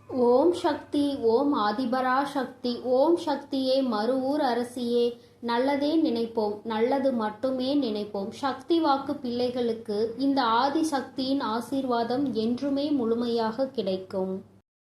ஓம் சக்தி. ஓம் ஆதிபரா சக்தி. ஓம் சக்தியே, மறுவூர் அரசியே. நல்லதே நினைப்போம், நல்லது மட்டுமே நினைப்போம். சக்தி வாக்கு பிள்ளைகளுக்கு இந்த ஆதி சக்தியின் ஆசீர்வாதம் என்றுமே முழுமையாக கிடைக்கும்.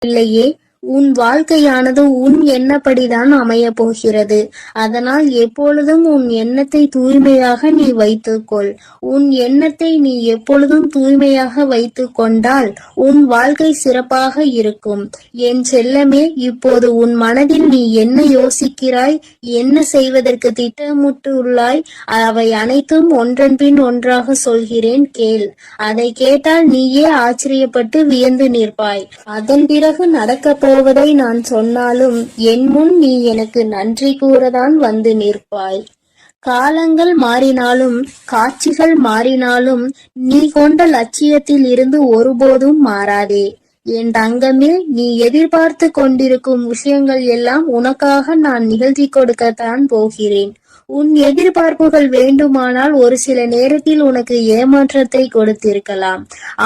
இல்லையே, உன் வாழ்க்கையானது உன் எண்ணப்படிதான் அமையப் போகிறது. அதனால் எப்பொழுதும் உன் எண்ணத்தை தூய்மையாக நீ வைத்துக்கொள். உன் எண்ணத்தை நீ எப்பொழுதும் தூய்மையாக வைத்து கொண்டால் உன் வாழ்க்கை சிறப்பாக இருக்கும். என் செல்லமே, இப்போது உன் மனதில் நீ என்ன யோசிக்கிறாய், என்ன செய்வதற்கு திட்டமிட்டுள்ளாய், அவை அனைத்தும் ஒன்றன் பின் ஒன்றாக சொல்கிறேன், கேள். அதை கேட்டால் நீயே ஆச்சரியப்பட்டு வியந்து நிற்பாய். அதன் பிறகு நடக்கப் போவதை நான் சொன்னாலும் என் முன் நீ எனக்கு நன்றி கூறதான் வந்து நிற்பாய். காலங்கள் மாறினாலும் காட்சிகள் மாறினாலும் நீ கொண்ட லட்சியத்தில் இருந்து ஒருபோதும் மாறாதே. என் தங்கமே, நீ எதிர்பார்த்து கொண்டிருக்கும் விஷயங்கள் எல்லாம் உனக்காக நான் நிகழ்த்தி கொடுக்கத்தான் போகிறேன். உன் எதிர்பார்ப்புகள் வேண்டுமானால் ஒரு சில நேரத்தில் உனக்கு ஏமாற்றத்தை கொடுத்திருக்கலாம்.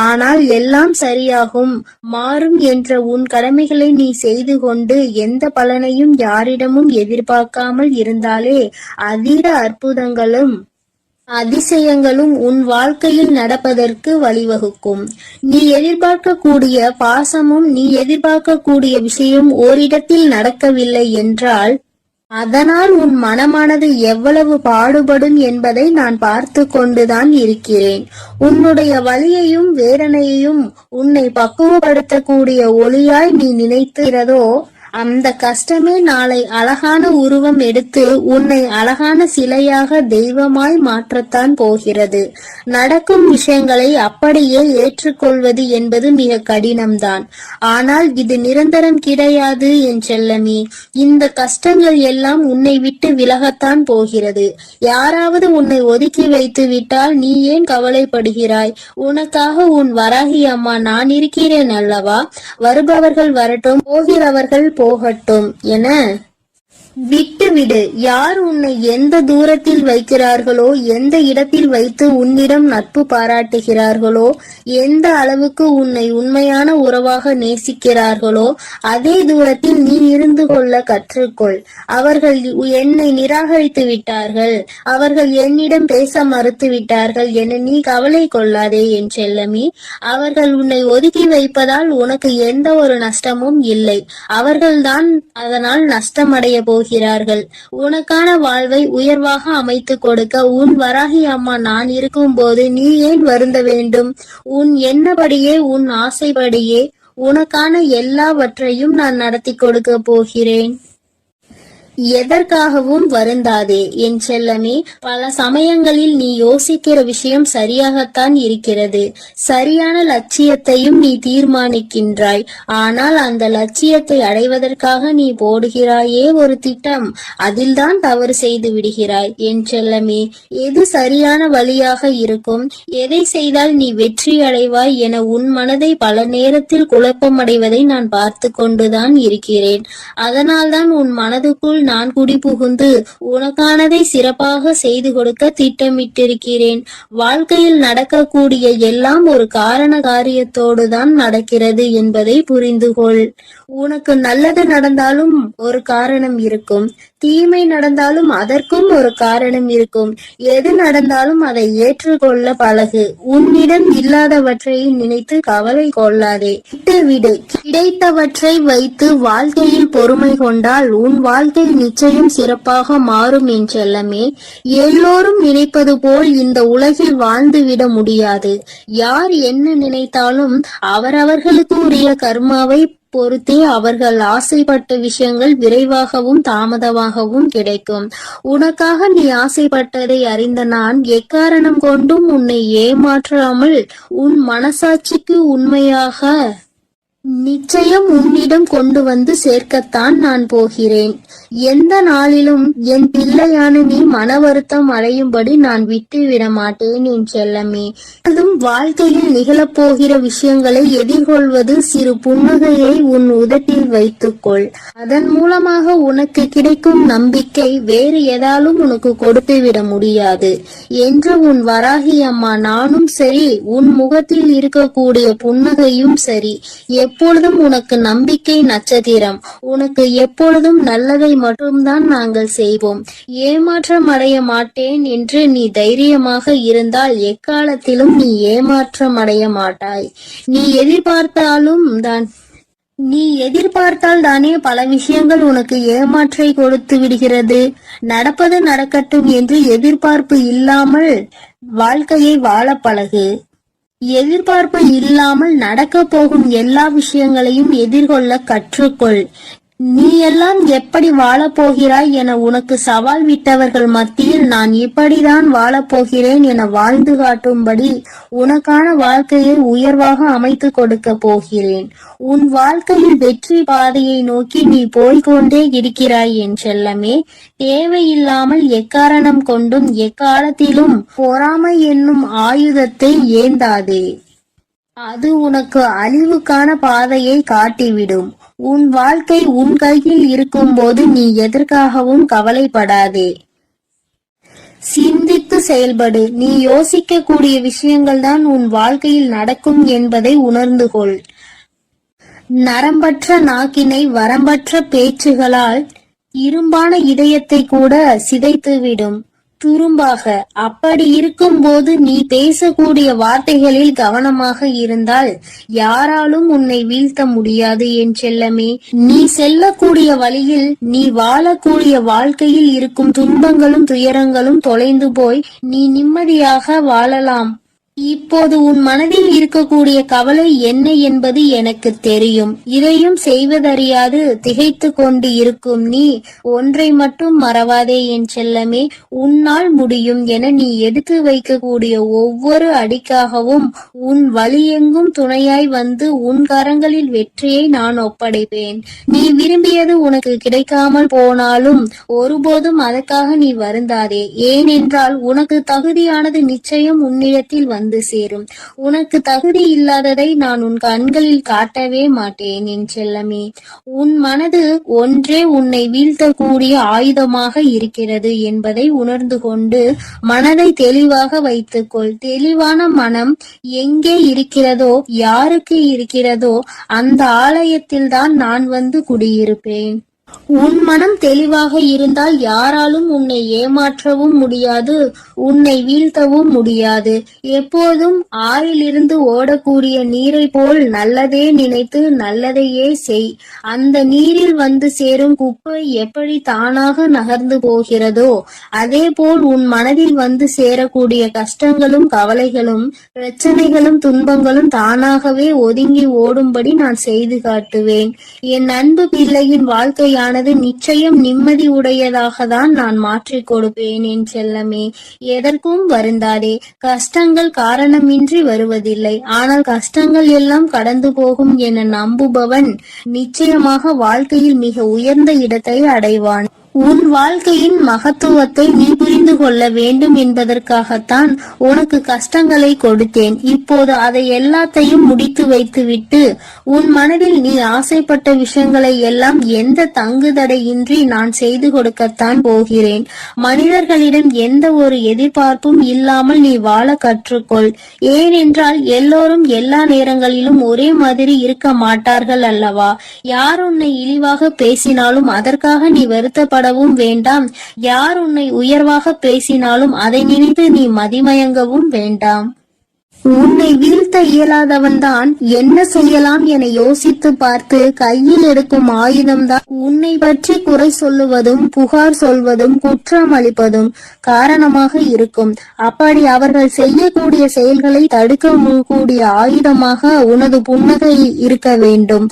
ஆனால் எல்லாம் சரியாகும், மாறும் என்ற உன் கடமைகளை நீ செய்து கொண்டு எந்த பலனையும் யாரிடமும் எதிர்பார்க்காமல் இருந்தாலே அதீத அற்புதங்களும் அதிசயங்களும் உன் வாழ்க்கையில் நடப்பதற்கு வழிவகுக்கும். நீ எதிர்பார்க்கக்கூடிய பாசமும் நீ எதிர்பார்க்கக்கூடிய விஷயம் ஓரிடத்தில் நடக்கவில்லை என்றால் அதனால் உன் மனமானது எவ்வளவு பாடுபடும் என்பதை நான் பார்த்து கொண்டுதான் இருக்கிறேன். உன்னுடைய வலியையும் வேதனையையும் உன்னை பக்குவப்படுத்தக்கூடிய ஒளியாய் நீ நினைக்கிறதோ அந்த கஷ்டமே நாளை அழகான உருவம் எடுத்து உன்னை அழகான சிலையாக தெய்வமாய் மாற்றத்தான் போகிறது. நடக்கும் விஷயங்களை அப்படியே ஏற்றுக்கொள்வது என்பது மிக கடினம்தான். ஆனால் இது நிரந்தரம் கிடையாது என் செல்லமே. இந்த கஷ்டங்கள் எல்லாம் உன்னை விட்டு விலகத்தான் போகிறது. யாராவது உன்னை ஒதுக்கி வைத்து விட்டால் நீ ஏன் கவலைப்படுகிறாய்? உனக்காக உன் வராகி அம்மா நான் இருக்கிறேன் அல்லவா? வருபவர்கள் வரட்டும், போகிறவர்கள் போகட்டும் என விட்டுவிடு. யார் உன்னை எந்த தூரத்தில் வைக்கிறார்களோ, எந்த இடத்தில் வைத்து உன்னிடம் நட்பு பாராட்டுகிறார்களோ, எந்த அளவுக்கு உன்னை உண்மையான உறவாக நேசிக்கிறார்களோ அதே தூரத்தில் நீ இருந்து கொள்ள கற்றுக்கொள். அவர்கள் என்னை நிராகரித்து விட்டார்கள், அவர்கள் என்னிடம் பேச மறுத்து விட்டார்கள் என நீ கவலை கொள்ளாதே என் செல்லமே. அவர்கள் உன்னை ஒதுக்கி வைப்பதால் உனக்கு எந்த ஒரு நஷ்டமும் இல்லை. அவர்கள்தான் அதனால் நஷ்டமடைய போகிறார்கள். உனக்கான வாழ்வை உயர்வாக அமைத்து கொடுக்க உன் வராகி அம்மா நான் இருக்கும் போது நீ ஏன் வருந்த வேண்டும்? உன் எண்ணப்படியே, உன் ஆசைப்படியே உனக்கான எல்லாவற்றையும் நான் நடத்தி கொடுக்க போகிறேன். எதற்காகவும் வருந்தாதே என் செல்லமே. பல சமயங்களில் நீ யோசிக்கிற விஷயம் சரியாகத்தான் இருக்கிறது. சரியான லட்சியத்தையும் நீ தீர்மானிக்கின்றாய். ஆனால் அந்த லட்சியத்தை அடைவதற்காக நீ போடுகிறாயே ஒரு திட்டம், அதில்தான் தவறு செய்து விடுகிறாய் என் செல்லமே. எது சரியான வழியாக இருக்கும், எதை செய்தால் நீ வெற்றி அடைவாய் என உன் மனதை பல நேரத்தில் குழப்பமடைவதை நான் பார்த்து கொண்டுதான் இருக்கிறேன். அதனால்தான் உன் மனதுக்குள் நான் குடிபுகுந்து உனக்கானதை சிறப்பாக செய்து கொடுக்க திட்டமிட்டிருக்கிறேன். வாழ்க்கையில் நடக்கக்கூடிய எல்லாம் ஒரு காரண காரியத்தோடுதான் நடக்கிறது என்பதை புரிந்து கொள். உனக்கு நல்லது நடந்தாலும் ஒரு காரணம் இருக்கும், தீமை நடந்தாலும் அதற்கும் ஒரு காரணம் இருக்கும். எது நடந்தாலும் அதை ஏற்றுக்கொள்ள பழகு. உன்னிடம் இல்லாதவற்றை நினைத்து கவலை கொள்ளாதே, விட்டுவிடு. கிடைத்தவற்றை வைத்து வாழ்க்கையில் பொறுமை கொண்டால் உன் வாழ்க்கை நிச்சயம் சிறப்பாக மாறும் என் செல்லமே. எல்லோரும் நினைப்பது போல் இந்த உலகில் வாழ்ந்துவிட முடியாது. யார் என்ன நினைத்தாலும் அவரவர்களுக்கு உரிய கர்மாவை பொறுத்தே அவர்கள் ஆசைப்பட்ட விஷயங்கள் விரைவாகவும் தாமதமாகவும் கிடைக்கும். உனக்காக நீ ஆசைப்பட்டதை அறிந்த நான் எக்காரணம் கொண்டும் உன்னை ஏமாற்றாமல் உன் மனசாட்சிக்கு உண்மையாக நிச்சயம் உன்னிடம் கொண்டு வந்து சேர்க்கத்தான் நான் போகிறேன். எந்த நாளிலும் என் பிள்ளையான நீ மன வருத்தம் அடையும்படி நான் விட்டு விட மாட்டேன் என் செல்லமே. அதுவும் வாழ்க்கையில் நிகழப்போகிற விஷயங்களை எதிர்கொள்வது சிறு புன்னகையை உன் உதட்டில் வைத்துக்கொள். அதன் மூலமாக உனக்கு கிடைக்கும் நம்பிக்கை வேறு எதாலும் உனக்கு கொடுத்து விட முடியாது என்று உன் வராகி அம்மா நானும் சரி, உன் முகத்தில் இருக்கக்கூடிய புன்னகையும் சரி, எப்பொழுதும் எப்பொழுதும் உனக்கு நம்பிக்கை நட்சத்திரம். உனக்கு எப்பொழுதும் நல்லதை மட்டும்தான் நாங்கள் செய்வோம். ஏமாற்றம் அடைய மாட்டேன் என்று நீ தைரியமாக இருந்தால் எக்காலத்திலும் நீ ஏமாற்றம் அடைய மாட்டாய். நீ எதிர்பார்த்தால் தானே பல விஷயங்கள் உனக்கு ஏமாற்றை கொடுத்து விடுகிறது. நடப்பது நடக்கட்டும் என்று எதிர்பார்ப்பு இல்லாமல் வாழ்க்கையை வாழ பழகு. எதிர்பார்ப்பு இல்லாமல் நடக்க போகும் எல்லா விஷயங்களையும் எதிர்கொள்ள கற்றுக்கொள். நீ எல்லாம் எப்படி வாழப்போகிறாய் என உனக்கு சவால் விட்டவர்கள் மத்தியில் நான் இப்படிதான் வாழப்போகிறேன் என வாழ்ந்து காட்டும்படி உனக்கான வாழ்க்கையை உயர்வாக அமைத்து கொடுக்க போகிறேன். உன் வாழ்க்கையில் வெற்றி பாதையை நோக்கி நீ போய்கொண்டே இருக்கிறாய் என் செல்லமே. தேவையில்லாமல் எக்காரணம் கொண்டும் எக்காலத்திலும் பொறாமை என்னும் ஆயுதத்தை ஏந்தாதே. அது உனக்கு அழிவுக்கான பாதையை காட்டிவிடும். உன் வாழ்க்கை உன் கையில் இருக்கும் போது நீ எதற்காகவும் கவலைப்படாதே. சிந்தித்து செயல்படு. நீ யோசிக்க கூடிய விஷயங்கள் தான் உன் வாழ்க்கையில் நடக்கும் என்பதை உணர்ந்து கொள். நரம்பற்ற நாக்கினை வரம்பற்ற பேச்சுகளால் இரும்பான இதயத்தை கூட சிதைத்துவிடும் துரும்பாக. அப்படி இருக்கும் போது நீ பேசக்கூடிய வார்த்தைகளில் கவனமாக இருந்தால் யாராலும் உன்னை வீழ்த்த முடியாது என் செல்லமே. நீ செல்லக்கூடிய வழியில், நீ வாழக்கூடிய வாழ்க்கையில் இருக்கும் துன்பங்களும் துயரங்களும் தொலைந்து போய் நீ நிம்மதியாக வாழலாம். இப்போது உன் மனதில் இருக்கக்கூடிய கவலை என்ன என்பது எனக்கு தெரியும். இதையும் செய்வதறியாது திகைத்து கொண்டு இருக்கும் நீ ஒன்றை மட்டும் மறவாதே என் செல்லமே. உன்னால் முடியும் என நீ எடுத்து வைக்கக்கூடிய ஒவ்வொரு அடிக்காகவும் உன் வழியெங்கும் துணையாய் வந்து உன் கரங்களில் வெற்றியை நான் ஒப்படைப்பேன். நீ விரும்பியது உனக்கு கிடைக்காமல் போனாலும் ஒருபோதும் அதற்காக நீ வருந்தாதே. ஏனென்றால் உனக்கு தகுதியானது நிச்சயம் உன்னிடத்தில் வந்து சேரும். உனக்கு தகுதி இல்லாததை நான் உன் கண்களில் காட்டவே மாட்டேன் என் செல்லமே. உன் மனது ஒன்றே உன்னை வீழ்த்தக்கூடிய ஆயுதமாக இருக்கிறது என்பதை உணர்ந்து கொண்டு மனதை தெளிவாக வைத்துக்கொள். தெளிவான மனம் எங்கே இருக்கிறதோ, யாருக்கு இருக்கிறதோ அந்த ஆலயத்தில் தான் நான் வந்து குடியிருப்பேன். உன் மனம் தெளிவாக இருந்தால் யாராலும் உன்னை ஏமாற்றவும் முடியாது, உன்னை வீழ்த்தவும் முடியாது. எப்போதும் ஆறிலிருந்து ஓடக்கூடிய நீரை போல் நல்லதே நினைத்து நல்லதையே செய். அந்த நீரில் வந்து சேரும் குப்பை எப்படி தானாக நகர்ந்து போகிறதோ அதே போல் உன் மனதில் வந்து சேரக்கூடிய கஷ்டங்களும் கவலைகளும் பிரச்சனைகளும் துன்பங்களும் தானாகவே ஒதுங்கி ஓடும்படி நான் செய்து காட்டுவேன். என் அன்பு பிள்ளையின் வாழ்க்கை நிச்சயம் நிம்மதி உடையதாக தான் நான் மாற்றிக் கொடுப்பேன் என் செல்லமே. எதற்கும் வருந்தாதே. கஷ்டங்கள் காரணமின்றி வருவதில்லை. ஆனால் கஷ்டங்கள் எல்லாம் கடந்து போகும் என நம்புபவன் நிச்சயமாக வாழ்க்கையில் மிக உயர்ந்த இடத்தை அடைவான். உன் வாழ்க்கையின் மகத்துவத்தை நீ புரிந்து கொள்ள வேண்டும் என்பதற்காகத்தான் உனக்கு கஷ்டங்களை கொடுத்தேன். இப்போது அதை எல்லாத்தையும் முடித்து வைத்துவிட்டு உன் மனதில் நீ ஆசைப்பட்ட விஷயங்களை எல்லாம் எந்த தங்குதடையின்றி நான் செய்து கொடுக்கத்தான் போகிறேன். மனிதர்களிடம் எந்த ஒரு எதிர்பார்ப்பும் இல்லாமல் நீ வாழ கற்றுக்கொள். ஏனென்றால் எல்லோரும் எல்லா நேரங்களிலும் ஒரே மாதிரி இருக்க மாட்டார்கள் அல்லவா? யார் உன்னை இழிவாக பேசினாலும் அதற்காக நீ வருத்தப்பட வேண்டாம். யார் உன்னை உயர்வாக பேசினாலும் அதை நினைத்து நீ மதிமயங்கவும் வேண்டாம். உன்னை வீழ்த்த இயலாதவன் தான் என்ன செய்யலாம் என யோசித்து பார்த்து கையில் எடுக்கும் ஆயுதம்தான் உன்னை பற்றி குறை சொல்லுவதும் புகார் சொல்வதும் குற்றம் அளிப்பதும் காரணமாக இருக்கும். அப்படி அவர்கள் செய்யக்கூடிய செயல்களை தடுக்க கூடிய ஆயுதமாக உனது புன்னகை இருக்க வேண்டும்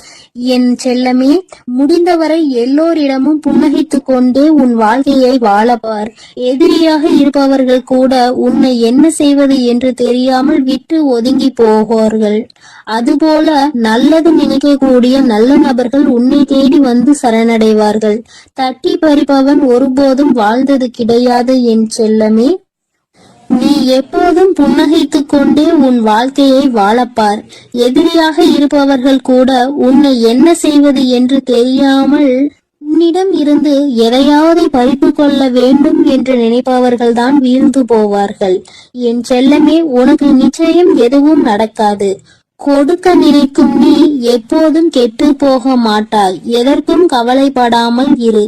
என் செல்லமே. முடிந்தவரை எல்லோரிடமும் புன்னகைத்துக் கொண்டே உன் வாழ்க்கையை வாழப்பார். எதிரியாக இருப்பவர்கள் கூட உன்னை என்ன செய்வது என்று தெரியாமல் விட்டு ஒதுங்கி போவார்கள். அதுபோல நல்லது நினைக்கக்கூடிய நல்ல நபர்கள் உன்னை தேடி வந்து சரணடைவார்கள். தட்டி பறிப்பவன் ஒருபோதும் வாழ்ந்தது கிடையாது என் செல்லமே. நீ எப்போதும் புன்னகைத்துக் கொண்டே உன் வாழ்க்கையை வாழப்பார். எதிரியாக இருப்பவர்கள் கூட உன்னை என்ன செய்வது என்று தெரியாமல் உன்னிடம் இருந்து எதையாவது பறித்து கொள்ள வேண்டும் என்று நினைப்பவர்கள் தான் வீழ்ந்து போவார்கள். என் செல்லமே, உனக்கு நிச்சயம் எதுவும் நடக்காது. கொடுக்க நினைக்கும் நீ எப்போதும் கெட்டு போக மாட்டாய். எதற்கும் கவலைப்படாமல் இரு.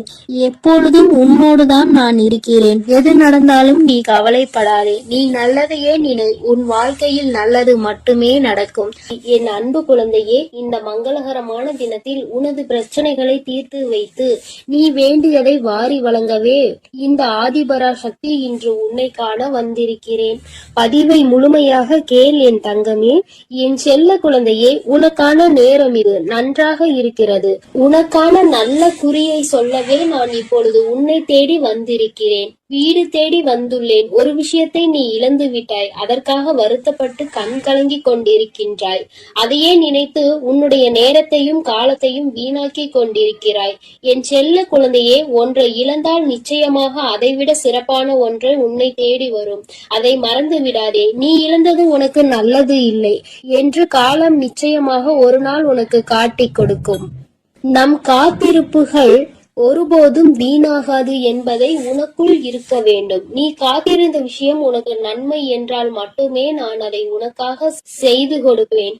எப்பொழுதும் உன்னோடுதான் நான் இருக்கிறேன். எது நடந்தாலும் நீ கவலைப்படாதே. நீ நல்லதையே நினை. உன் வாழ்க்கையில் நல்லது மட்டுமே நடக்கும். என் அன்பு குழந்தையே, இந்த மங்களகரமான தினத்தில் உனது பிரச்சனைகளை தீர்த்து வைத்து நீ வேண்டியதை வாரி வழங்கவே இந்த ஆதிபராசக்தி இன்று உன்னை காண வந்திருக்கிறேன். பதிவை முழுமையாக கேள் என் தங்கமே. என் செல்ல குழந்தையே, உனக்கான நேரம் இது நன்றாக இருக்கிறது. உனக்கான நல்ல குறியை சொல்லவே நான் இப்பொழுது உன்னை தேடி வந்திருக்கிறேன். வீடு தேடி வந்துள்ளேன். ஒரு விஷயத்தை நீ இழந்து விட்டாய். அதற்காக வருத்தப்பட்டு கண் கலங்கி கொண்டிருக்கின்றாய். அதையே நினைத்து உன்னுடைய நேரத்தையும் காலத்தையும் வீணாக்கி கொண்டிருக்கிறாய். என் செல்ல குழந்தையே, ஒன்றை இழந்தால் நிச்சயமாக அதைவிட சிறப்பான ஒன்றை உன்னை தேடி வரும். அதை மறந்து விடாதே. நீ இழந்தது உனக்கு நல்லது இல்லை என்று காலம் நிச்சயமாக ஒரு நாள் உனக்கு காட்டிக் கொடுக்கும். நம் காத்திருப்புகள் ஒருபோதும் வீணாகாது என்பதை உனக்குள் இருக்க வேண்டும். நீ காத்திருந்த விஷயம் உனக்கு நன்மை என்றால் மட்டுமே நான் அதை உனக்காக செய்து கொடுப்பேன்.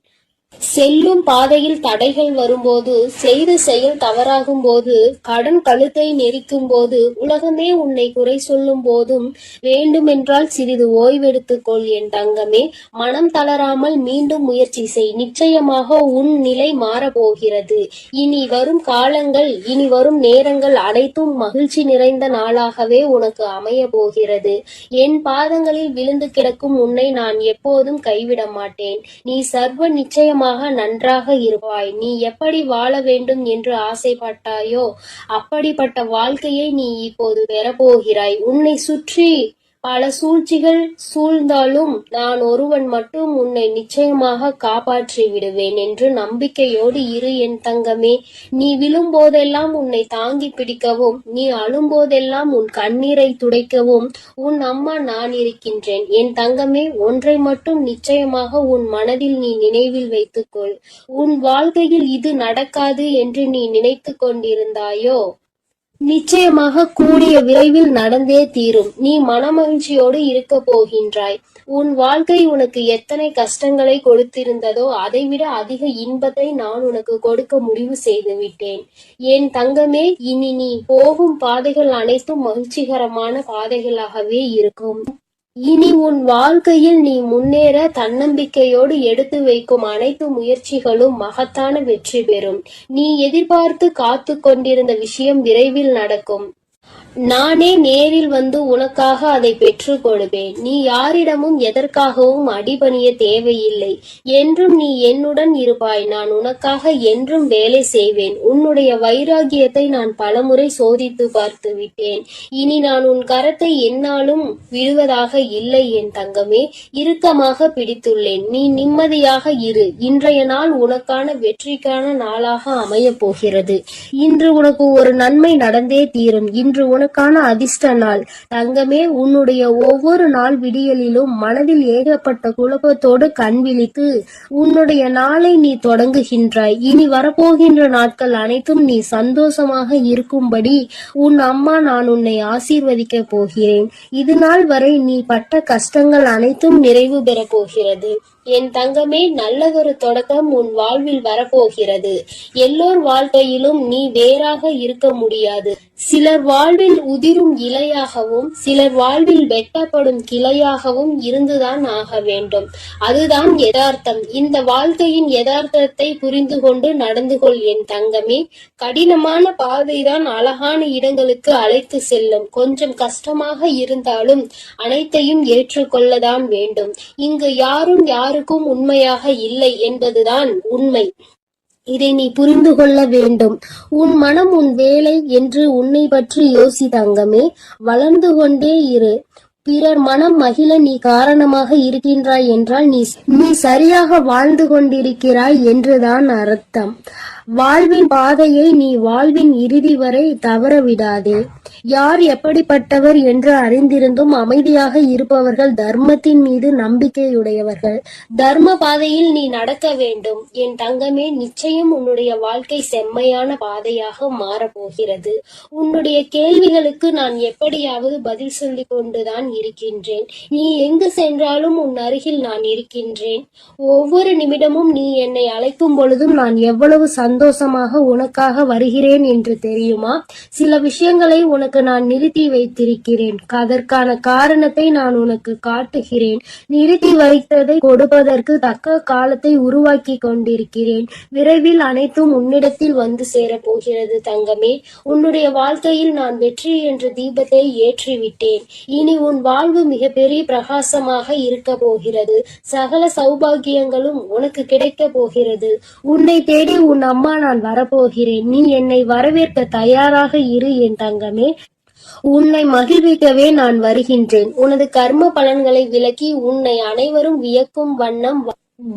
செல்லும் பாதையில் தடைகள் வரும்போது, செய்த செயல் தவறாகும் போது, கடன் கழுத்தை நெரிக்கும் போது, உலகமே உன்னை குறை சொல்லும் போதும் வேண்டுமென்றால் சிறிது ஓய்வெடுத்துக்கொள் என் தங்கமே. மனம் தளராமல் மீண்டும் முயற்சி செய். நிச்சயமாக உன் நிலை மாறப்போகிறது. இனி வரும் காலங்கள், இனி வரும் நேரங்கள் அனைத்தும் மகிழ்ச்சி நிறைந்த நாளாகவே உனக்கு அமைய போகிறது. என் பாதங்களில் விழுந்து கிடக்கும் உன்னை நான் எப்போதும் கைவிட மாட்டேன். நீ சர்வ நிச்சயம் நன்றாக இருப்பாய். நீ எப்படி வாழ வேண்டும் என்று ஆசைப்பட்டாயோ அப்படிப்பட்ட வாழ்க்கையை நீ இப்போது பெறப்போகிறாய். உன்னை சுற்றி பல சூழ்ச்சிகள் சூழ்ந்தாலும் நான் ஒருவன் மட்டும் உன்னை நிச்சயமாக காப்பாற்றி விடுவேன் என்று நம்பிக்கையோடு இரு என் தங்கமே. நீ விழும்போதெல்லாம் உன்னை தாங்கி பிடிக்கவும், நீ அழும்போதெல்லாம் உன் கண்ணீரை துடைக்கவும் உன் அம்மா நான் இருக்கின்றேன். என் தங்கமே, ஒன்றை மட்டும் நிச்சயமாக உன் மனதில் நீ நினைவில் வைத்துக்கொள். உன் வாழ்க்கையில் இது நடக்காது என்று நீ நினைத்து கொண்டிருந்தாயோ நிச்சயமாக கூடிய விரைவில் நடந்தே தீரும். நீ மனமகிழ்ச்சியோடு இருக்க போகின்றாய். உன் வாழ்க்கை உனக்கு எத்தனை கஷ்டங்களை கொடுத்திருந்ததோ அதைவிட அதிக இன்பத்தை நான் உனக்கு கொடுக்க முடிவு செய்து விட்டேன். என் தங்கமே, இனி நீ போகும் பாதைகள் அனைத்தும் மகிழ்ச்சிகரமான பாதைகளாகவே இருக்கும். இனி உன் வாழ்க்கையில் நீ முன்னேற தன்னம்பிக்கையோடு எடுத்து வைக்கும் அனைத்து முயற்சிகளும் மகத்தான வெற்றி பெறும். நீ எதிர்பார்த்து காத்து கொண்டிருந்த விஷயம் விரைவில் நடக்கும். நானே நேரில் வந்து உனக்காக அதை பெற்றுக் கொடுப்பேன். நீ யாரிடமும் எதற்காகவும் அடிபணிய தேவையில்லை. என்றும் நீ என்னுடன் இருப்பாய். நான் உனக்காக என்றும் வேலை செய்வேன். உன்னுடைய வைராகியத்தை நான் பலமுறை சோதித்து பார்த்து விட்டேன். இனி நான் உன் கரத்தை என்னாலும் விடுவதாக இல்லை என் தங்கமே. இறுக்கமாக பிடித்துள்ளேன். நீ நிம்மதியாக இரு. இன்றைய நாள் உனக்கான வெற்றிக்கான நாளாக அமையப் போகிறது. இன்று உனக்கு ஒரு நன்மை நடந்தே தீரும். இன்று உனக்கான அதிர்ஷ்ட நாள் தங்கமே. உன்னுடைய ஒவ்வொரு நாள் விடியலிலும் மனதில் ஏகப்பட்ட குழப்பத்தோடு கண் விழித்து உன்னுடைய நாளை நீ தொடங்குகின்றாய். இனி வரப்போகின்ற நாட்கள் அனைத்தும் நீ சந்தோஷமாக இருக்கும்படி உன் அம்மா நான் உன்னை ஆசீர்வதிக்க போகிறேன். இது நாள் வரை நீ பட்ட கஷ்டங்கள் அனைத்தும் நிறைவு பெற போகிறது. என் தங்கமே, நல்லதொரு தொடக்கம் உன் வாழ்வில் வரப்போகிறது. எல்லோர் வாழ்க்கையிலும் நீ வேறாக இருக்க முடியாது. சிலர் வாழ்வில் உதிரும் இலையாகவும், சிலர் வாழ்வில் வெட்டப்படும் கிளையாகவும் இருந்துதான் ஆக வேண்டும். அதுதான் யதார்த்தம். இந்த வாழ்க்கையின் யதார்த்தத்தை புரிந்து கொண்டு நடந்து கொள் என் தங்கமே. கடினமான பாதைதான் அழகான இடங்களுக்கு அழைத்து செல்லும். கொஞ்சம் கஷ்டமாக இருந்தாலும் அனைத்தையும் ஏற்றுக்கொள்ளதான் வேண்டும். இங்கு யாரும் யாருக்கும் உண்மையாக இல்லை என்பதுதான் உண்மை. இதை நீ புரிந்து கொள்ள வேண்டும். உன் மனம் உன் வேலை என்று உன்னை பற்றி யோசி தங்கமே. வளர்ந்து கொண்டே இரு. பிறர் மனம் மகிழ நீ காரணமாக இருக்கின்றாய் என்றால் நீ சரியாக வாழ்ந்து கொண்டிருக்கிறாய் என்றுதான் அர்த்தம். வாழ்வின் பாதையை நீ வாழ்வின் இறுதி வரை தவற விடாதே. யார் எப்படிப்பட்டவர் என்று அறிந்திருந்தும் அமைதியாக இருப்பவர்கள் தர்மத்தின் மீது நம்பிக்கையுடையவர்கள். தர்ம பாதையில் நீ நடக்க வேண்டும் என் தங்கமே. நிச்சயம் உன்னுடைய வாழ்க்கை செம்மையான பாதையாக மாறப்போகிறது. உன்னுடைய கேள்விகளுக்கு நான் எப்படியாவது பதில் சொல்லிக் கொண்டுதான் இருக்கின்றேன். நீ எங்கு சென்றாலும் உன் அருகில் நான் இருக்கின்றேன். ஒவ்வொரு நிமிடமும் நீ என்னை அழைக்கும் பொழுதும் நான் எவ்வளவு சந்தோஷமாக உனக்காக வருகிறேன் என்று தெரியுமா? சில விஷயங்களை உனக்கு நான் நிறுத்தி வைத்திருக்கிறேன். அதற்கான காரணத்தை நான் உனக்கு காட்டுகிறேன். நிறுத்தி வைத்ததை கொடுப்பதற்கு தக்க காலத்தை உருவாக்கி கொண்டிருக்கிறேன். விரைவில் அனைத்தும் உன்னிடத்தில் வந்து சேரப்போகிறது தங்கமே. உன்னுடைய வாழ்க்கையில் நான் வெற்றி என்ற தீபத்தை ஏற்றிவிட்டேன். இனி உன் வாழ்வு மிகப்பெரிய பிரகாசமாக இருக்க போகிறது. சகல சௌபாகியங்களும் உனக்கு கிடைக்க போகிறது. உன்னை தேடி உன் அம்மா நான் வரப்போகிறேன். நீ என்னை வரவேற்க தயாராக இரு என் தங்கமே. உன்னை மகிழ்விக்கவே நான் வருகின்றேன். உனது கர்ம பலன்களை விலக்கி உன்னை அனைவரும் வியக்கும் வண்ணம்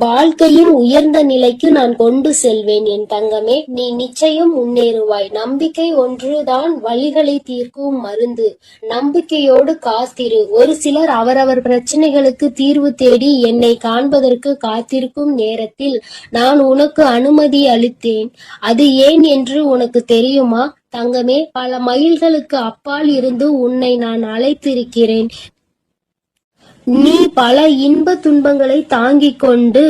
வாழ்க்கையின் உயர்ந்த நிலைக்கு நான் கொண்டு செல்வேன் என் தங்கமே. நீ நிச்சயம் முன்னேறுவாய். நம்பிக்கை ஒன்றுதான் வலிகளை தீர்க்கும் மருந்து. நம்பிக்கையோடு காத்திரு. ஒரு சிலர் அவரவர் பிரச்சனைகளுக்கு தீர்வு தேடி என்னை காண்பதற்கு காத்திருக்கும் நேரத்தில் நான் உனக்கு அனுமதி அளித்தேன். அது ஏன் என்று உனக்கு தெரியுமா தங்கமே? பல மைல்களுக்கு அப்பால் இருந்து உன்னை நான் அழைத்திருக்கிறேன். நீ பல இன்ப துன்பங்களை தாங்கிக் கொண்டு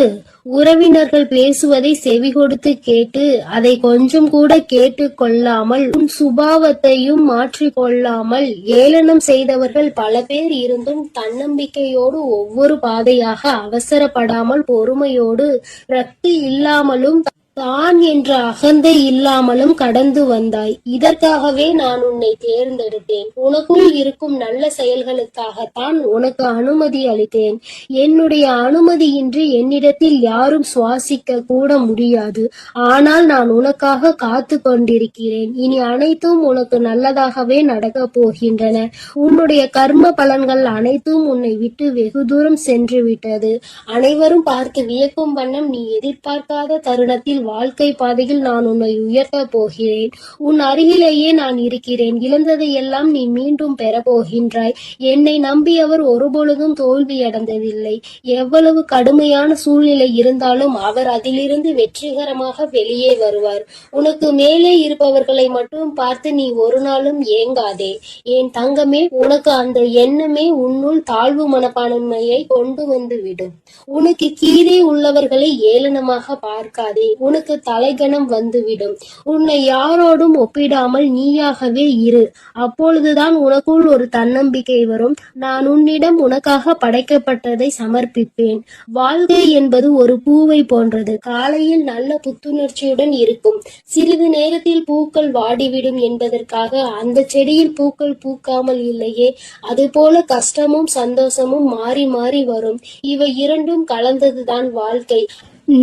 உறவினர்கள் பேசுவதை செவி கொடுத்து கேட்டு அதை கொஞ்சம் கூட கேட்டு கொள்ளாமல் உன் சுபாவத்தையும் மாற்றிக் கொள்ளாமல் ஏளனம் செய்தவர்கள் பல பேர் இருந்தும் தன்னம்பிக்கையோடு ஒவ்வொரு பாதையாக அவசரப்படாமல் பொறுமையோடு ரத்து இல்லாமலும் தான் என்ற அகந்தை இல்லாமலும் கடந்து வந்தாய். இதற்காகவே நான் உன்னை தேர்ந்தெடுத்தேன். உனக்குள் இருக்கும் நல்ல செயல்களுக்காகத்தான் உனக்கு அனுமதி அளித்தேன். என்னுடைய அனுமதியின்றி என்னிடத்தில் யாரும் சுவாசிக்க கூட முடியாது. ஆனால் நான் உனக்காக காத்து கொண்டிருக்கிறேன். இனி அனைத்தும் உனக்கு நல்லதாகவே நடக்கப் போகின்றன. உன்னுடைய கர்ம பலன்கள் அனைத்தும் உன்னை விட்டு வெகு தூரம் சென்று விட்டது. அனைவரும் பார்த்து வியக்கும் வண்ணம் நீ எதிர்பார்க்காத தருணத்தில் வாழ்க்கை பாதையில் நான் உன்னை உயர்த்த போகிறேன். உன் அருகிலேயே நான் இருக்கிறேன். இழந்ததை எல்லாம் நீ மீண்டும் பெற போகின்றாய். என்னை நம்பியவர் ஒருபொழுதும் தோல்வியடைந்ததில்லை. எவ்வளவு கடுமையான சூழ்நிலை இருந்தாலும் அவர் அதிலிருந்து வெற்றிகரமாக வெளியே வருவார். உனக்கு மேலே இருப்பவர்களை மட்டும் பார்த்து நீ ஒரு நாளும் ஏங்காதே என் தங்கமே. உனக்கு அந்த எண்ணமே உன்னுள் தாழ்வு மனப்பான்மையை கொண்டு வந்து விடும். உனக்கு கீழே உள்ளவர்களை ஏளனமாக பார்க்காதே. உனக்கு தலைகணம் வந்துவிடும். உன்னை யாரோடும் ஒப்பிடாமல் நீயாகவே இரு. அப்பொழுதுதான் உனக்குள் ஒரு தன்னம்பிக்கை வரும். நான் உன்னிடம் உனக்காக படைக்கப்பட்டதை சமர்ப்பிப்பேன். வாழ்க்கை என்பது ஒரு பூவை போன்றது. காலையில் நல்ல புத்துணர்ச்சியுடன் இருக்கும். சிறிது நேரத்தில் பூக்கள் வாடிவிடும் என்பதற்காக அந்த செடியில் பூக்கள் பூக்காமல் இல்லையே. அதுபோல கஷ்டமும் சந்தோஷமும் மாறி மாறி வரும். இவை இரண்டும் கலந்ததுதான் வாழ்க்கை.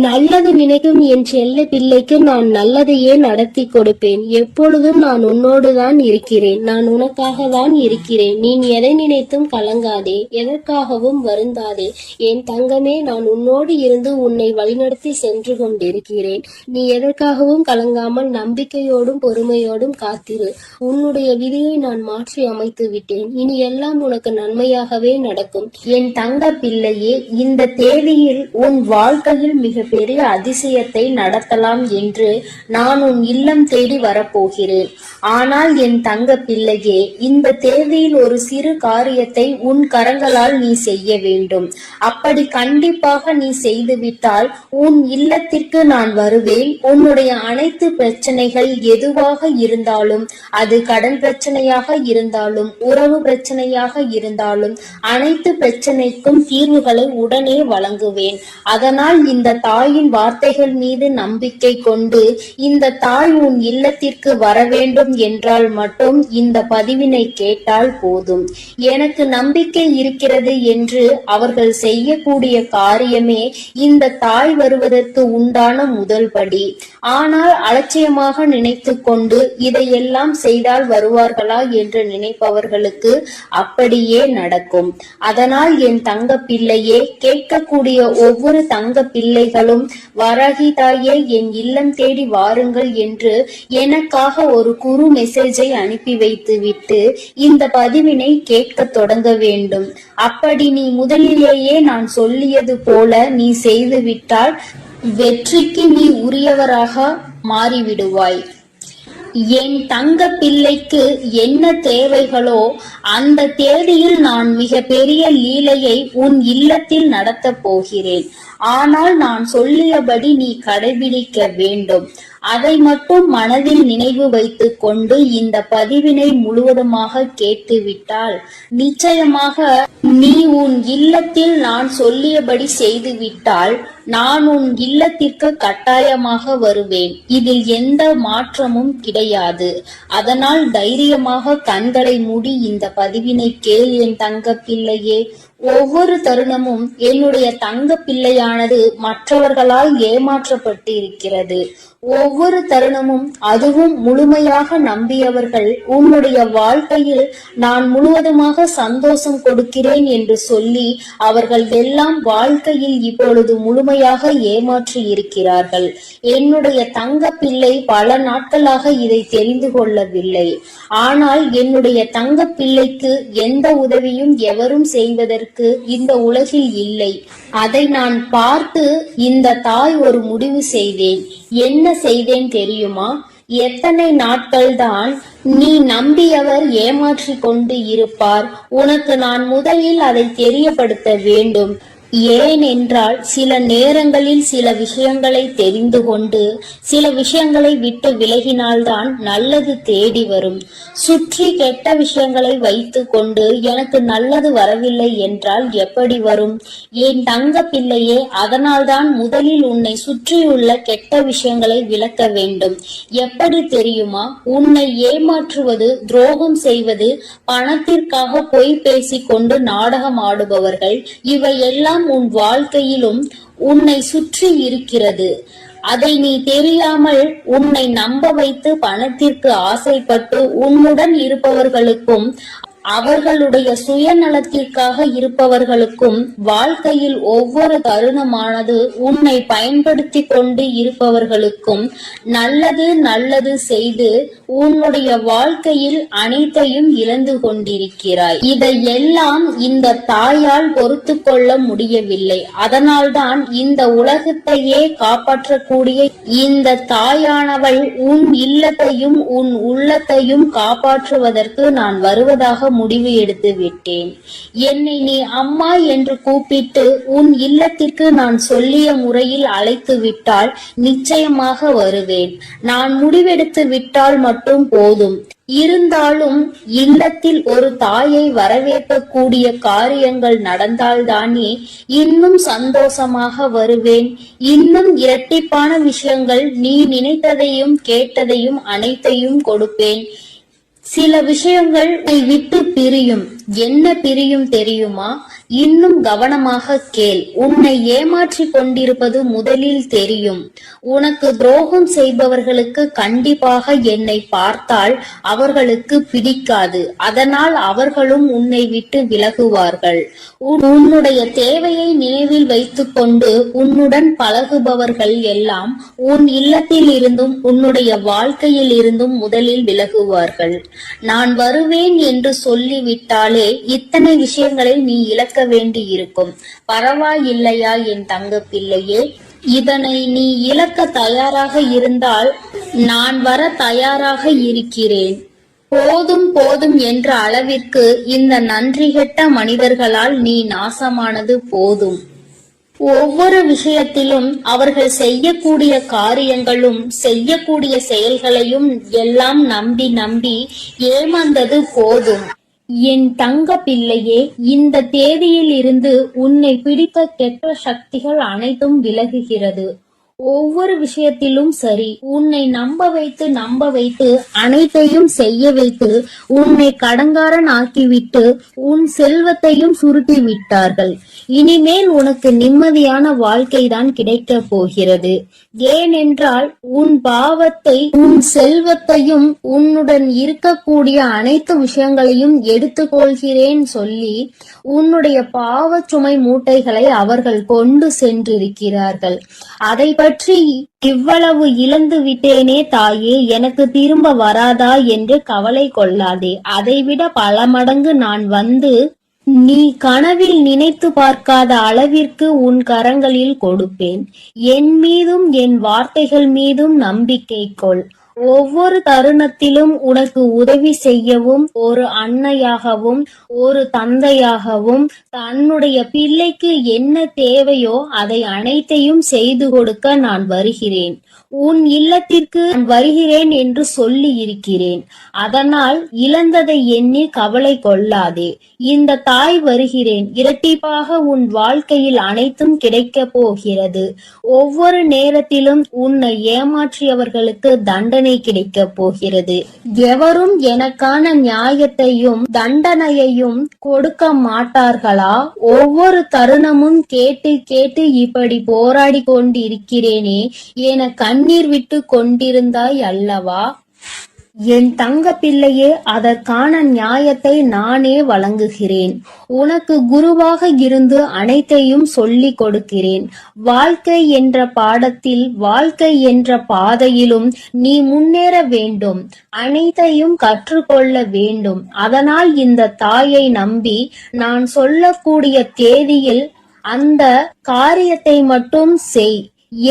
நல்லது நினைக்கும் என் செல்ல பிள்ளைக்கு நான் நல்லதையே நடத்தி கொடுப்பேன். எப்பொழுதும் நான் உன்னோடுதான் இருக்கிறேன். நான் உனக்காக தான் இருக்கிறேன். நீ எதை நினைத்தும் கலங்காதே. எதற்காகவும் வருந்தாதே என் தங்கமே. நான் உன்னோடு இருந்து உன்னை வழிநடத்தி சென்று கொண்டிருக்கிறேன். நீ எதற்காகவும் கலங்காமல் நம்பிக்கையோடும் பொறுமையோடும் காத்திரு. உன்னுடைய விதியை நான் மாற்றி அமைத்து விட்டேன். இனி எல்லாம் உனக்கு நன்மையாகவே நடக்கும் என் தங்க பிள்ளையே. இந்த தேதியில் உன் வாழ்க்கையில் மிகப்பெரிய அதிசயத்தை நடத்தலாம் என்று நான் உன் இல்லம் தேடி வரப்போகிறேன். ஆனால் என் தங்க பிள்ளையே, இந்த தேதியில் ஒரு சிறு காரியத்தை உன் கரங்களால் நீ செய்ய வேண்டும். அப்படி கண்டிப்பாக நீ செய்துவிட்டால் உன் இல்லத்திற்கு நான் வருவேன். உன்னுடைய அனைத்து பிரச்சனைகள் எதுவாக இருந்தாலும், அது கடன் பிரச்சனையாக இருந்தாலும், உறவு பிரச்சனையாக இருந்தாலும், அனைத்து பிரச்சனைக்கும் தீர்வுகளை உடனே வழங்குவேன். அதனால் இந்த தாயின் வார்த்தைகள் மீது நம்பிக்கை கொண்டு இந்த தாய் உன் இல்லத்திற்கு வர வேண்டும் என்றால் மட்டும் இந்த பதிவினை கேட்டால் போதும். எனக்கு நம்பிக்கை இருக்கிறது என்று அவர்கள் செய்யக்கூடிய காரியமே இந்த தாய் வருவதற்கு உண்டான முதல் படி. ஆனால் அலட்சியமாக நினைத்து கொண்டு இதையெல்லாம் செய்தால் வருவார்களா என்று நினைப்பவர்களுக்கு அப்படியே நடக்கும். அதனால் என் தங்க பிள்ளையே, கேட்கக்கூடிய ஒவ்வொரு தங்க பிள்ளைகள் பிள்ளைகளும் வராகி தாயே என் இல்லம் தேடி வாருங்கள் என்று எனக்காக ஒரு குறு மெசேஜை அனுப்பி வைத்து விட்டு இந்த பதிவினை கேட்க தொடங்க வேண்டும். அப்படி நீ முதலிலேயே நான் சொல்லியது போல நீ செய்துவிட்டால் வெற்றிக்கு நீ உரியவராக மாறிவிடுவாய். என் தங்க பிள்ளைக்கு என்ன தேவைகளோ அந்த தேதியில் நான் மிக பெரிய லீலையை உன் இல்லத்தில் நடத்தப் போகிறேன். ஆனால் நான் சொல்லியபடி நீ கடைபிடிக்க வேண்டும். அதை மட்டும் மனதில் நினைவு வைத்துக் கொண்டு இந்த பதிவினை முழுவதுமாக கேட்டுவிட்டால் நிச்சயமாக நீ உன் இல்லத்தில் நான் சொல்லியபடி செய்துவிட்டால் நான் உன் இல்லத்திற்கு கட்டாயமாக வருவேன். இதில் எந்த மாற்றமும் கிடையாது. அதனால் தைரியமாக கண்களை மூடி இந்த பதிவினை கேள் என் தங்க பிள்ளையே. ஒவ்வொரு தருணமும் என்னுடைய தங்க பிள்ளையானது மற்றவர்களால் ஏமாற்றப்பட்டு இருக்கிறது. ஒவ்வொரு தருணமும் அதுவும் முழுமையாக நம்பியவர்கள் உன்னுடைய வாழ்க்கையில் நான் முழுவதுமாக சந்தோஷம் கொடுக்கிறேன் என்று சொல்லி அவர்கள் எல்லாம் வாழ்க்கையில் இப்பொழுது முழுமையாக ஏமாற்றி இருக்கிறார்கள். என்னுடைய தங்க பிள்ளை பல நாட்களாக இதை தெரிந்து கொள்ளவில்லை. ஆனால் என்னுடைய தங்க பிள்ளைக்கு எந்த உதவியும் எவரும் செய்வதற்கு இந்த உலகில் இல்லை. அதை நான் பார்த்து இந்த தாய் ஒரு முடிவு செய்தேன். என்ன செய்தேன் தெரியுமா? எத்தனை நாட்கள்தான் நீ நம்பியவர் ஏமாற்றி கொண்டு இருப்பார்? உனக்கு நான் முதலில் அதை தெரியப்படுத்த வேண்டும். ஏனென்றால் சில நேரங்களில் சில விஷயங்களை தெரிந்து கொண்டு சில விஷயங்களை விட்டு விலகினால்தான் நல்லது தேடி வரும். சுற்றி கெட்ட விஷயங்களை வைத்து கொண்டு எனக்கு நல்லது வரவில்லை என்றால் எப்படி வரும்? என் தங்க பிள்ளையே, அதனால்தான் முதலில் உன்னை சுற்றியுள்ள கெட்ட விஷயங்களை விலக்க வேண்டும். எப்படி தெரியுமா? உன்னை ஏமாற்றுவது, துரோகம் செய்வது, பணத்திற்காக பொய் பேசிக்கொண்டு நாடகம் ஆடுபவர்கள் இவையெல்லாம் உன் வாழ்க்கையிலும் உன்னை சுற்றி இருக்கிறது. அதை நீ தெரியாமல் உன்னை நம்ப வைத்து பணத்திற்கு ஆசைப்பட்டு உன்னுடன் இருப்பவர்களுக்கும் அவர்களுடைய சுயநலத்திற்காக இருப்பவர்களுக்கும் வாழ்க்கையில் ஒவ்வொரு தருணமானது உன்னை பயன்படுத்தி கொண்டு இருப்பவர்களுக்கும் நல்லது நல்லது செய்து உன்னுடைய வாழ்க்கையில் அனைத்தையும் இழந்து கொண்டிருக்கிறாய். இதையெல்லாம் இந்த தாயால் பொறுத்து கொள்ள முடியவில்லை. அதனால்தான் இந்த உலகத்தையே காப்பாற்றக்கூடிய இந்த தாயானவள் உன் இல்லத்தையும் உன் உள்ளத்தையும் காப்பாற்றுவதற்கு நான் வருவதாக முடிவு எடுத்து விட்டேன். என்னை நீ அம்மா என்று கூப்பிட்டு உன் இல்லத்திற்கு நான் சொல்லிய முறையில் அழைத்து விட்டால் நிச்சயமாக வருவேன். நான் முடிவெடுத்து விட்டால் மட்டும் போதும். இருந்தாலும் இல்லத்தில் ஒரு தாயை வரவேற்கக்கூடிய காரியங்கள் நடந்தால்தானே இன்னும் சந்தோஷமாக வருவேன். இன்னும் இரட்டிப்பான விஷயங்கள் நீ நினைத்ததையும் கேட்டதையும் அனைத்தையும் கொடுப்பேன். சில விஷயங்கள் நீ விட்டு பிரியும். என்ன பிரியும் தெரியுமா? இன்னும் கவனமாக கேள். உன்னை ஏமாற்றி கொண்டிருப்பது முதலில் தெரியும். உனக்கு துரோகம் செய்பவர்களுக்கு கண்டிப்பாக என்னை பார்த்தால் அவர்களுக்கு பிடிக்காது. அதனால் அவர்களும் உன்னை விட்டு விலகுவார்கள். உன்னுடைய தேவையை நினைவில் வைத்துக் கொண்டு உன்னுடன் பழகுபவர்கள் எல்லாம் உன் இல்லத்தில் இருந்தும் உன்னுடைய வாழ்க்கையில் இருந்தும் முதலில் விலகுவார்கள். நான் வருவேன் என்று சொல்லிவிட்டாலே இத்தனை விஷயங்களை நீ இழக்க வேண்டி இருக்கும். பரவாயில்லையா என் தங்க பிள்ளையே? இதனை நீ இழக்க தயாராக இருந்தால் நான் வர தயாராக இருக்கிறேன். போதும் போதும் என்ற அளவிற்கு இந்த நன்றிகெட்ட மனிதர்களால் நீ நாசமானது போதும். ஒவ்வொரு விஷயத்திலும் அவர்கள் செய்யக்கூடிய காரியங்களும் செய்யக்கூடிய செயல்களையும் எல்லாம் நம்பி நம்பி ஏமாந்தது போதும். என் தங்க பிள்ளையே, இந்த தேதியில் இருந்து உன்னை பிடித்த கெட்ட சக்திகள் அனைத்தும் விலகுகிறது. ஒவ்வொரு விஷயத்திலும் சரி, உன்னை நம்ப வைத்து அனைத்தையும் செய்ய வைத்து உன்னை கடங்காரன் ஆக்கிவிட்டு உன் செல்வத்தையும் சுருட்டி விட்டார்கள். இனிமேல் உனக்கு நிம்மதியான வாழ்க்கைதான் கிடைக்கப் போகிறது. ஏனென்றால் உன் பாவத்தை, உன் செல்வத்தையும், உன்னுடன் இருக்கக்கூடிய அனைத்து விஷயங்களையும் எடுத்துக்கொள்கிறேன் சொல்லி உன்னுடைய பாவ சுமை மூட்டைகளை அவர்கள் கொண்டு சென்றிருக்கிறார்கள். அதை பற்றி இவ்வளவு இழந்து விட்டேனே தாயே, எனக்கு திரும்ப வராதா என்று கவலை கொள்ளாதே. அதைவிட பல மடங்கு நான் வந்து நீ கனவில் நினைத்து பார்க்காத அளவிற்கு உன் கரங்களில் கொடுப்பேன். என் மீதும் என் வார்த்தைகள் மீதும் நம்பிக்கை கொள். ஒவ்வொரு தருணத்திலும் உனக்கு உதவி செய்யவும், ஒரு அன்னையாகவும் ஒரு தந்தையாகவும் தன்னுடைய பிள்ளைக்கு என்ன தேவையோ அதை அனைத்தையும் செய்து கொடுக்க நான் வருகிறேன். உன் இல்லத்திற்கு நான் வருகிறேன் என்று சொல்லி இருக்கிறேன். அதனால் இழந்ததை எண்ணி கவலை கொள்ளாதே. இந்த தாய் வருகிறேன். இரட்டிப்பாக உன் வாழ்க்கையில் அனைத்தும் கிடைக்க போகிறது. ஒவ்வொரு நேரத்திலும் உன்னை ஏமாற்றியவர்களுக்கு தண்டனை கிடைக்க போகிறது. எவரும் எனக்கான நியாயத்தையும் தண்டனையையும் கொடுக்க மாட்டார்களா? ஒவ்வொரு தருணமும் கேட்டு கேட்டு இப்படி போராடி கொண்டிருக்கிறேனே என கண்ணீர் விட்டு கொண்டிருந்தாய் அல்லவா? என் தங்க பிள்ளையே, அதற்கான நியாயத்தை நானே வழங்குகிறேன். உனக்கு குருவாக இருந்து அனைத்தையும் சொல்லிக் கொடுக்கிறேன். வாழ்க்கை என்ற பாடத்தில், வாழ்க்கை என்ற பாதையிலும் நீ முன்னேற வேண்டும். அனைத்தையும் கற்றுக்கொள்ள வேண்டும். அதனால் இந்த தாயை நம்பி நான் சொல்லக்கூடிய தேதியில் அந்த காரியத்தை மட்டும் செய்.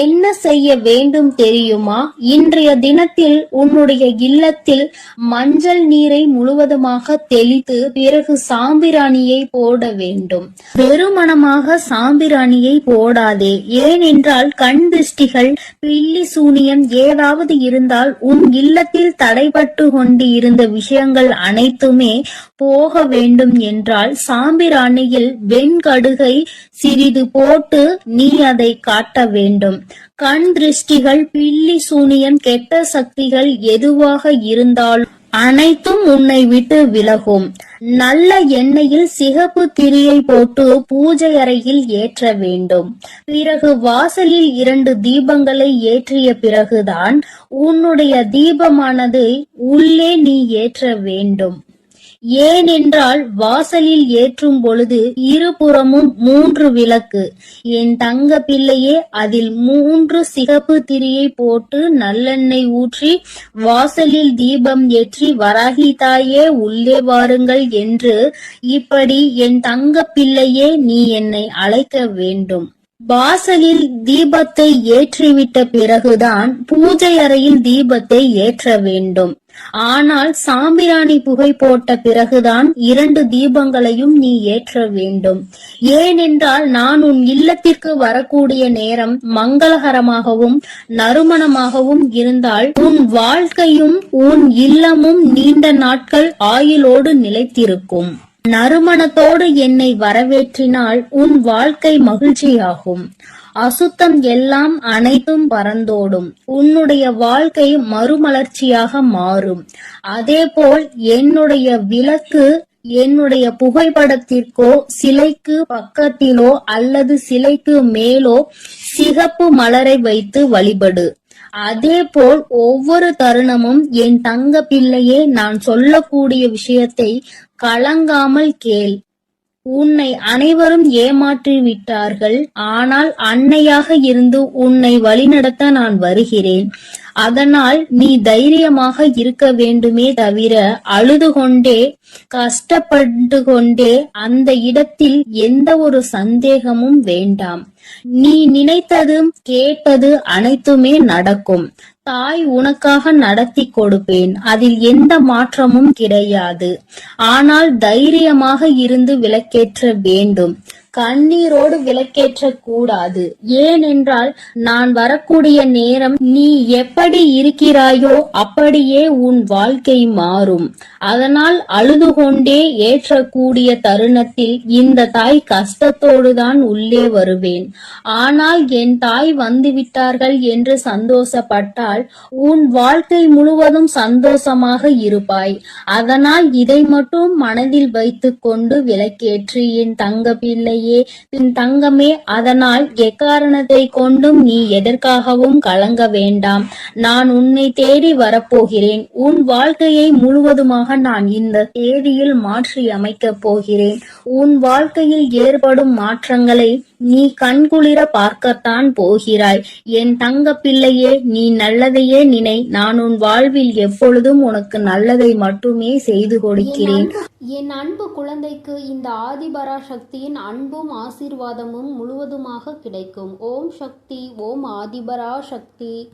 என்ன செய்ய வேண்டும் தெரியுமா? இன்றைய தினத்தில் உன்னுடைய இல்லத்தில் மஞ்சள் நீரை முழுவதுமாக தெளித்து பிறகு சாம்பிராணியை போட வேண்டும். வெறுமனமாக சாம்பிராணியை போடாதே. ஏனென்றால் கண் திருஷ்டிகள், பில்லி சூனியம் ஏதாவது இருந்தால் உன் இல்லத்தில் தடைபட்டு கொண்டு இருந்த விஷயங்கள் அனைத்துமே போக வேண்டும் என்றால் சாம்பிராணியில் வெண்கடுகை சிறிது போட்டு நீ அதை காட்ட வேண்டும். கண் திருஷ்டிகள், பில்லி சூனியம், கெட்ட சக்திகள் எதுவாக இருந்தாலும் அனைத்தும் உன்னை விட்டு விலகும். நல்ல எண்ணெயில் சிகப்பு திரியை போட்டு பூஜை அறையில் ஏற்ற வேண்டும். பிறகு வாசலில் 2 தீபங்களை ஏற்றிய பிறகுதான் உன்னுடைய தீபமானது உள்ளே நீ ஏற்ற வேண்டும். ஏனென்றால் வாசலில் ஏற்றும் பொழுது இருபுறமும் 3 விளக்கு. என் தங்க பிள்ளையே, அதில் 3 சிகப்பு திரியை போட்டு நல்லெண்ணெய் ஊற்றி வாசலில் தீபம் ஏற்றி வராகி தாயே உள்ளே வாருங்கள் என்று இப்படி என் தங்க பிள்ளையே நீ என்னை அழைக்க வேண்டும். வாசலில் தீபத்தை ஏற்றிவிட்ட பிறகுதான் பூஜை அறையில் தீபத்தை ஏற்ற வேண்டும். ஆனால் சாம்பிராணி புகை போட்ட பிறகுதான் 2 தீபங்களையும் நீ ஏற்ற வேண்டும். ஏனென்றால் நான் உன் இல்லத்திற்கு வரக்கூடிய நேரம் மங்களகரமாகவும் நறுமணமாகவும் இருந்தால் உன் வாழ்க்கையும் உன் இல்லமும் நீண்ட நாட்கள் ஆயுளோடு நிலைத்திருக்கும். நறுமணத்தோடு என்னை வரவேற்றினால் உன் வாழ்க்கை மகிழ்ச்சியாகும். அசுத்தம் எல்லாம் அனைத்தும் பறந்தோடும். உன்னுடைய வாழ்க்கை மறுமலர்ச்சியாக மாறும். அதேபோல் என்னுடைய விளக்கு என்னுடைய புகைப்படத்திற்கோ சிலைக்கு பக்கத்திலோ அல்லது சிலைக்கு மேலோ சிகப்பு மலரை வைத்து வழிபடு. அதேபோல் ஒவ்வொரு தருணமும் என் தங்க பிள்ளையே, நான் சொல்லக்கூடிய விஷயத்தை கலங்காமல் கேள். உன்னை அனைவரும் ஏமாற்றி விட்டார்கள். ஆனால் அன்னையாக இருந்து உன்னை வழிநடத்த நான் வருகிறேன். அதனால் நீ தைரியமாக இருக்க வேண்டுமே தவிர அழுது கொண்டே கஷ்டப்பட்டு கொண்டே அந்த இடத்தில் எந்த ஒரு சந்தேகமும் வேண்டாம். நீ நினைத்தது கேட்டது அனைத்துமே நடக்கும். தாய் உனக்காக நடத்தி கொடுப்பேன். அதில் எந்த மாற்றமும் கிடையாது. ஆனால் தைரியமாக இருந்து விளக்கேற்ற வேண்டும். கண்ணீரோடு விளக்கேற்றக் கூடாது. ஏனென்றால் நான் வரக்கூடிய நேரம் நீ எப்படி இருக்கிறாயோ அப்படியே உன் வாழ்க்கை மாறும். அதனால் அழுது கொண்டே ஏற்றக்கூடிய தருணத்தில் இந்த தாய் கஷ்டத்தோடுதான் உள்ளே வருவேன். ஆனால் என் தாய் வந்துவிட்டார்கள் என்று சந்தோஷப்பட்டால் உன் வாழ்க்கை முழுவதும் சந்தோஷமாக இருப்பாய். அதனால் இதை மட்டும் மனதில் வைத்துக் கொண்டு விளக்கேற்று என் தங்க பிள்ளையே, என் தங்கமே. அதனால் எக்காரணத்தை கொண்டும் நீ எதற்காகவும் கலங்க வேண்டாம். நான் உன்னை தேடி வரப்போகிறேன். உன் வாழ்க்கையை முழுவதுமாக நான் இந்த தேதியில் மாற்றி அமைக்கப் போகிறேன். உன் வாழ்க்கையில் ஏற்படும் மாற்றங்களை நீ கண்குளிர பார்க்கத்தான் போகிறாய். என் தங்க பிள்ளையே, நீ நல்லதையே நினை. நான் உன் வாழ்வில் எப்பொழுதும் உனக்கு நல்லதை மட்டுமே செய்து கொடுக்கிறேன். என் அன்பு குழந்தைக்கு இந்த ஆதிபராசக்தியின் அன்பும் ஆசீர்வாதமும் முழுவதுமாக கிடைக்கும். ஓம் சக்தி, ஓம் ஆதிபராசக்தி.